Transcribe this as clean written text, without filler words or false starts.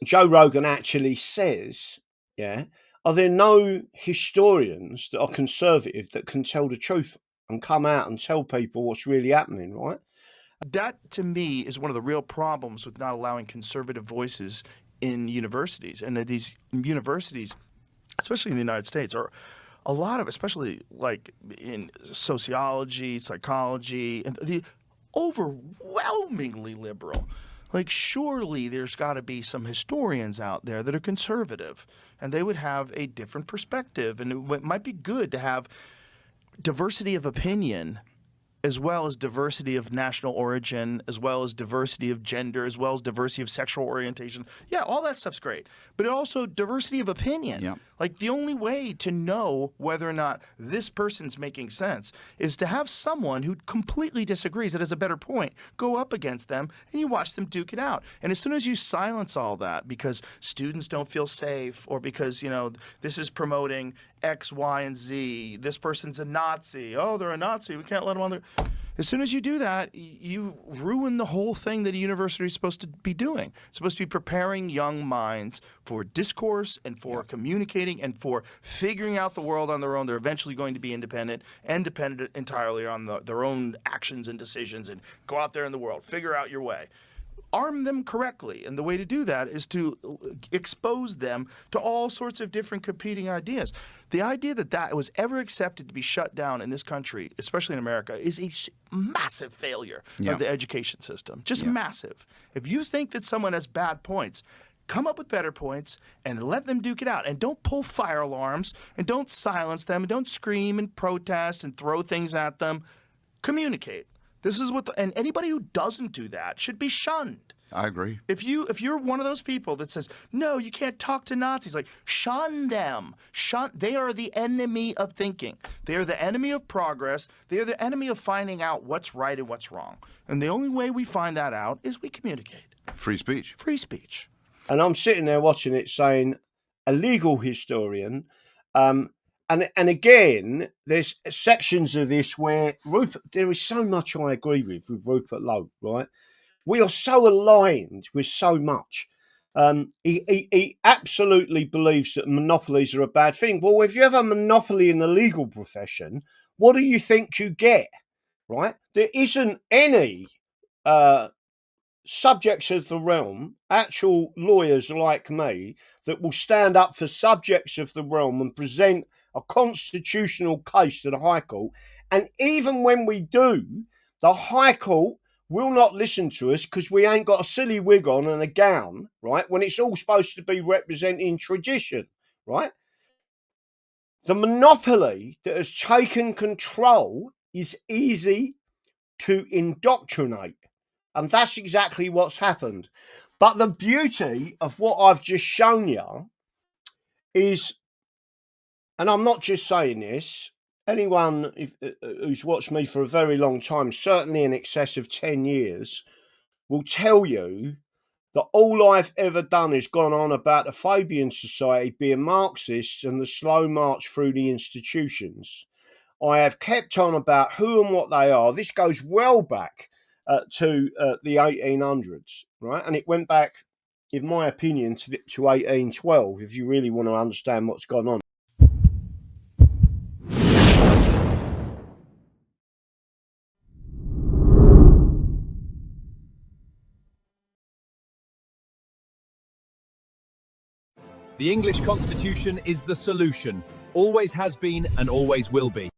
Joe Rogan actually says, yeah, are there no historians that are conservative that can tell the truth and come out and tell people what's really happening, right? That, to me, is one of the real problems with not allowing conservative voices in universities. And that these universities, especially in the United States, are a lot of, especially like in sociology, psychology, and the overwhelmingly liberal. Like, surely there's got to be some historians out there that are conservative, and they would have a different perspective. And it might be good to have diversity of opinion, as well as diversity of national origin, as well as diversity of gender, as well as diversity of sexual orientation. Yeah, all that stuff's great. But also diversity of opinion. Yeah. Like, the only way to know whether or not this person's making sense is to have someone who completely disagrees, that has a better point, go up against them, and you watch them duke it out. And as soon as you silence all that because students don't feel safe, or because, you know, this is promoting X, Y, and Z, this person's a Nazi, oh, they're a Nazi, we can't let them on there. As soon as you do that, you ruin the whole thing that a university is supposed to be doing. It's supposed to be preparing young minds for discourse and for communicating and for figuring out the world on their own. They're eventually going to be independent and dependent entirely on their own actions and decisions, and go out there in the world, figure out your way. Arm them correctly, and the way to do that is to expose them to all sorts of different competing ideas. The idea that that was ever accepted to be shut down in this country, especially in America, is a massive failure of the education system. Just massive. If you think that someone has bad points, come up with better points and let them duke it out. And don't pull fire alarms, and don't silence them, and don't scream and protest and throw things at them. Communicate. This is what, and anybody who doesn't do that should be shunned. I agree. If you're one of those people that says, no, you can't talk to Nazis, like, shun them. They are the enemy of thinking. They are the enemy of progress. They are the enemy of finding out what's right and what's wrong. And the only way we find that out is we communicate. Free speech. Free speech. And I'm sitting there watching it saying, a legal historian. And again, there's sections of this where there is so much I agree with Rupert Lowe, right? We are so aligned with so much. He absolutely believes that monopolies are a bad thing. Well, if you have a monopoly in the legal profession, what do you think you get, right? There isn't any subjects of the realm, actual lawyers like me, that will stand up for subjects of the realm and present a constitutional case to the High Court. And even when we do, the High Court will not listen to us because we ain't got a silly wig on and a gown, right? When it's all supposed to be representing tradition, right? The monopoly that has taken control is easy to indoctrinate. And that's exactly what's happened. But the beauty of what I've just shown you is, and I'm not just saying this, anyone who's watched me for a very long time, certainly in excess of 10 years, will tell you that all I've ever done is gone on about the Fabian Society being Marxists and the slow march through the institutions. I have kept on about who and what they are. This goes well back to the 1800s, right? And it went back, in my opinion, to 1812, if you really want to understand what's gone on. The English Constitution is the solution, always has been and always will be.